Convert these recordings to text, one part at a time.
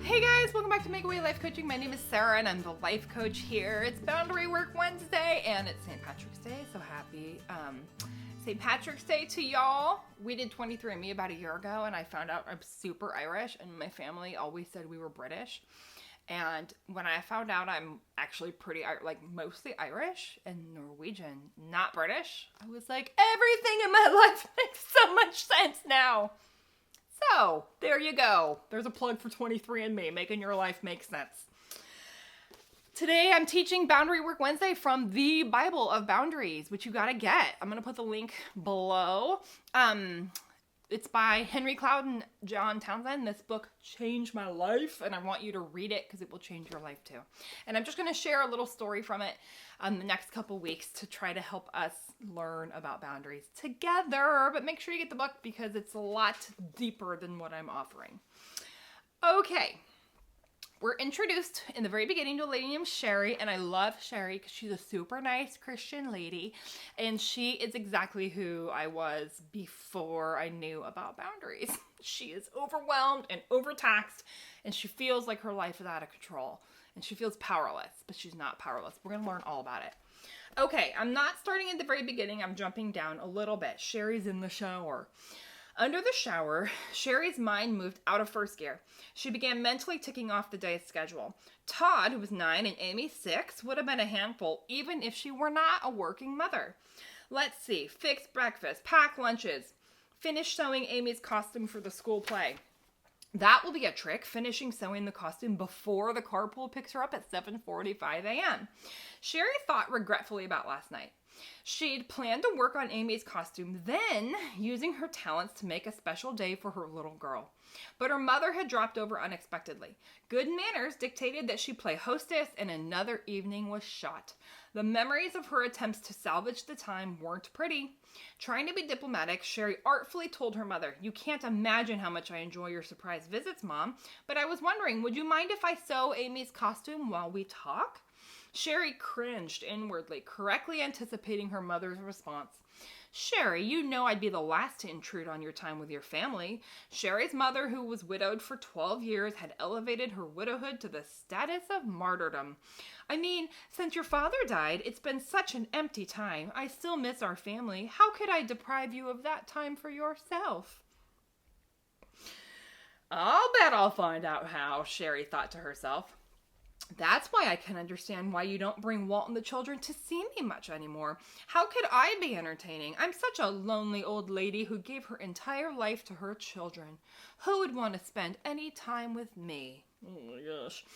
Hey guys, welcome back to Make Away Life Coaching. My name is Sarah and I'm the life coach here. It's Boundary Work Wednesday and it's St. Patrick's Day, so happy St. Patrick's Day to y'all. We did 23andMe about a year ago and I found out I'm super Irish and my family always said we were British. And when I found out I'm actually mostly Irish and Norwegian, not British, I was like, everything in my life makes so much sense now. So, there you go. There's a plug for 23andMe, making your life make sense. Today, I'm teaching Boundary Work Wednesday from the Bible of Boundaries, which you gotta get. I'm gonna put the link below. It's by Henry Cloud and John Townsend. This book changed my life, and I want you to read it because it will change your life too. And I'm just going to share a little story from it the next couple weeks to try to help us learn about boundaries together. But make sure you get the book because it's a lot deeper than what I'm offering. Okay. We're introduced in the very beginning to a lady named Sherrie, and I love Sherrie because she's a super nice Christian lady, and she is exactly who I was before I knew about boundaries. She is overwhelmed and overtaxed, and she feels like her life is out of control, and she feels powerless, but she's not powerless. We're going to learn all about it. Okay, I'm not starting at the very beginning. I'm jumping down a little bit. Sherrie's in the shower. Under the shower, Sherrie's mind moved out of first gear. She began mentally ticking off the day's schedule. Todd, who was 9, and Amy, 6, would have been a handful, even if she were not a working mother. Let's see. Fix breakfast, pack lunches, finish sewing Amy's costume for the school play. That will be a trick, finishing sewing the costume before the carpool picks her up at 7:45 a.m. Sherrie thought regretfully about last night. She'd planned to work on Amy's costume, then using her talents to make a special day for her little girl. But her mother had dropped over unexpectedly. Good manners dictated that she play hostess, and another evening was shot. The memories of her attempts to salvage the time weren't pretty. Trying to be diplomatic, Sherrie artfully told her mother, "You can't imagine how much I enjoy your surprise visits, Mom, but I was wondering, would you mind if I sew Amy's costume while we talk?" Sherrie cringed inwardly, correctly anticipating her mother's response. "Sherrie, you know I'd be the last to intrude on your time with your family." Sherrie's mother, who was widowed for 12 years, had elevated her widowhood to the status of martyrdom. "I mean, since your father died, it's been such an empty time. I still miss our family. How could I deprive you of that time for yourself?" "I'll bet I'll find out how," Sherrie thought to herself. "That's why I can understand why you don't bring Walt and the children to see me much anymore. How could I be entertaining? I'm such a lonely old lady who gave her entire life to her children. Who would want to spend any time with me?" Oh my gosh.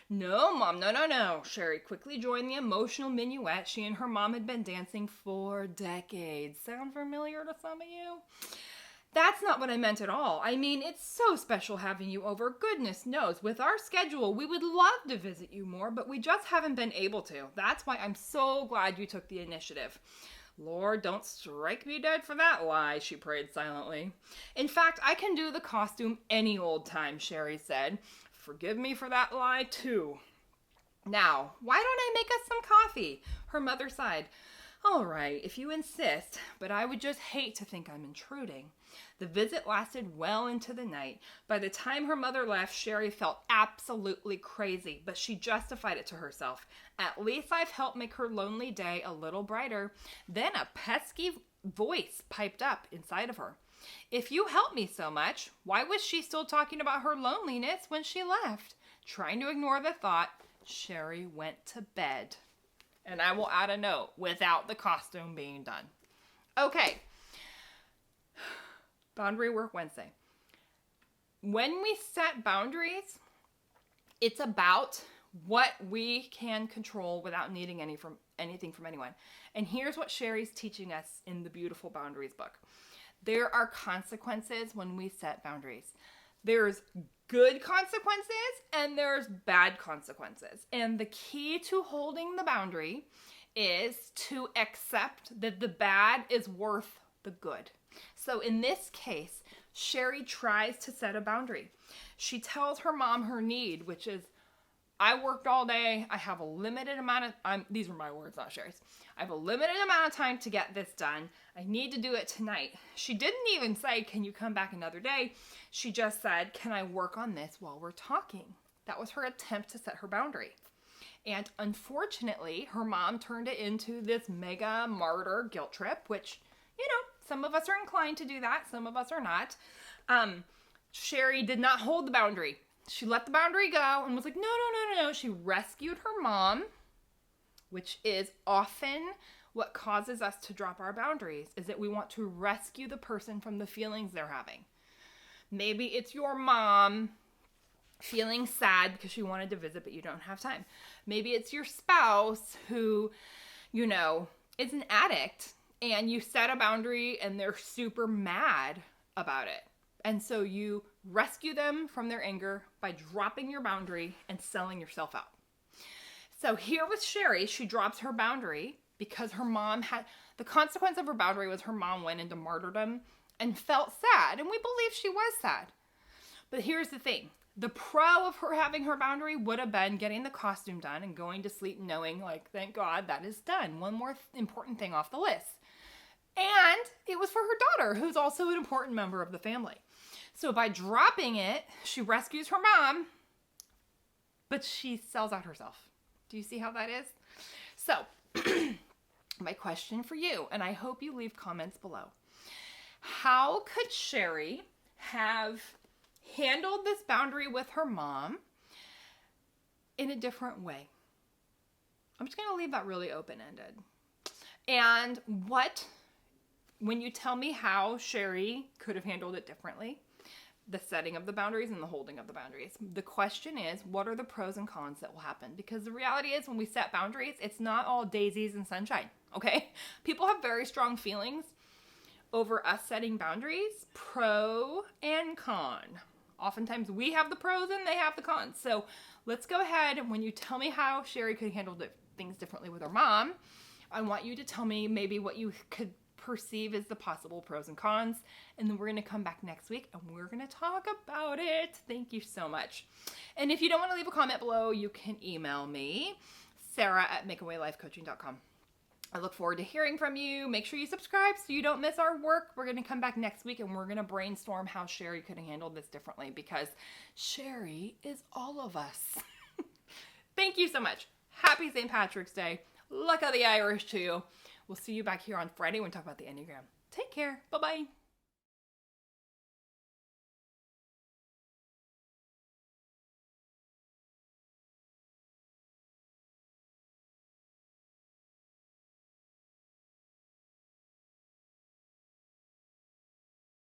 "No, Mom, no. Sherrie quickly joined the emotional minuet she and her mom had been dancing for decades. Sound familiar to some of you? "That's not what I meant at all. I mean, it's so special having you over. Goodness knows, with our schedule, we would love to visit you more, but we just haven't been able to. That's why I'm so glad you took the initiative." "Lord, don't strike me dead for that lie," she prayed silently. "In fact, I can do the costume any old time," Sherrie said. "Forgive me for that lie, too. Now, why don't I make us some coffee?" Her mother sighed. "All right, if you insist, but I would just hate to think I'm intruding." The visit lasted well into the night. By the time her mother left, Sherrie felt absolutely crazy, but she justified it to herself. "At least I've helped make her lonely day a little brighter." Then a pesky voice piped up inside of her. If you helped me so much, why was she still talking about her loneliness when she left? Trying to ignore the thought, Sherrie went to bed. And I will add a note, without the costume being done. Okay. Boundary Work Wednesday. When we set boundaries, it's about what we can control without needing anything from anyone. And here's what Sherrie's teaching us in the Beautiful Boundaries book. There are consequences when we set boundaries. There's good consequences and there's bad consequences. And the key to holding the boundary is to accept that the bad is worth the good. So in this case, Sherrie tries to set a boundary. She tells her mom her need, which is, I worked all day. I have a limited amount of, these were my words, not Sherry's. I have a limited amount of time to get this done. I need to do it tonight. She didn't even say, can you come back another day? She just said, can I work on this while we're talking? That was her attempt to set her boundary. And unfortunately, her mom turned it into this mega martyr guilt trip, which, you know, some of us are inclined to do that. Some of us are not. Sherrie did not hold the boundary. She let the boundary go and was like, no. She rescued her mom, which is often what causes us to drop our boundaries, is that we want to rescue the person from the feelings they're having. Maybe it's your mom feeling sad because she wanted to visit, but you don't have time. Maybe it's your spouse who, you know, is an addict and you set a boundary and they're super mad about it. And so you rescue them from their anger by dropping your boundary and selling yourself out. So here with Sherrie, she drops her boundary because her mom had, the consequence of her boundary was her mom went into martyrdom and felt sad. And we believe she was sad. But here's the thing. The pro of her having her boundary would have been getting the costume done and going to sleep knowing, like, thank God that is done. One more important thing off the list. And it was for her daughter, who's also an important member of the family. So by dropping it, she rescues her mom, but she sells out herself. Do you see how that is? So my question for you, and I hope you leave comments below. How could Sherrie have handled this boundary with her mom in a different way? I'm just going to leave that really open-ended. And when you tell me how Sherrie could have handled it differently, the setting of the boundaries and the holding of the boundaries, the question is, what are the pros and cons that will happen? Because the reality is, when we set boundaries, it's not all daisies and sunshine, okay? People have very strong feelings over us setting boundaries, pro and con. Oftentimes we have the pros and they have the cons. So let's go ahead, and when you tell me how Sherrie could handle things differently with her mom, I want you to tell me maybe what you could perceive as the possible pros and cons. And then we're going to come back next week and we're going to talk about it. Thank you so much. And if you don't want to leave a comment below, you can email me, Sarah@makeawaylifecoaching.com. I look forward to hearing from you. Make sure you subscribe so you don't miss our work. We're going to come back next week and we're going to brainstorm how Sherrie could have handled this differently, because Sherrie is all of us. Thank you so much. Happy St. Patrick's Day. Luck of the Irish to you. We'll see you back here on Friday when we talk about the Enneagram. Take care. Bye-bye.